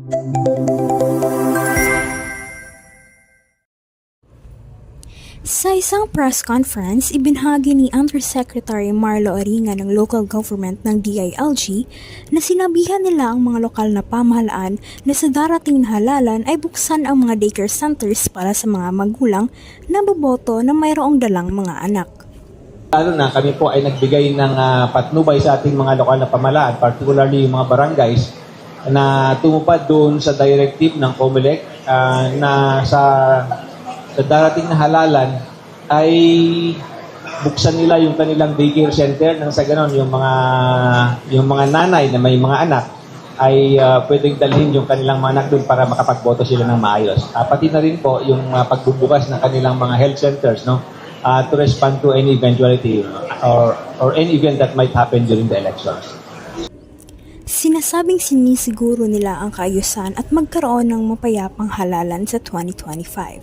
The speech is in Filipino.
Sa isang press conference, ibinahagi ni Undersecretary Marlo Oringa ng Local Government ng DILG na sinabihan nila ang mga lokal na pamahalaan na sa darating na halalan ay buksan ang mga daycare centers para sa mga magulang na boboto na mayroong dalang mga anak. Lalo na kami po ay nagbigay ng patnubay sa ating mga lokal na pamahalaan, particularly yung mga barangays, na tumupad doon sa directive ng COMELEC na sa darating na halalan ay buksan nila yung kanilang daycare center nang sa ganon yung mga nanay na may mga anak ay pwedeng dalhin yung kanilang mga anak doon para makapagboto sila ng maayos. Pati na rin po yung pagbubukas ng kanilang mga health centers, no, to respond to any eventuality or any event that might happen during the elections. Sinasabing sinisiguro nila ang kaayusan at magkaroon ng mapayapang halalan sa 2025.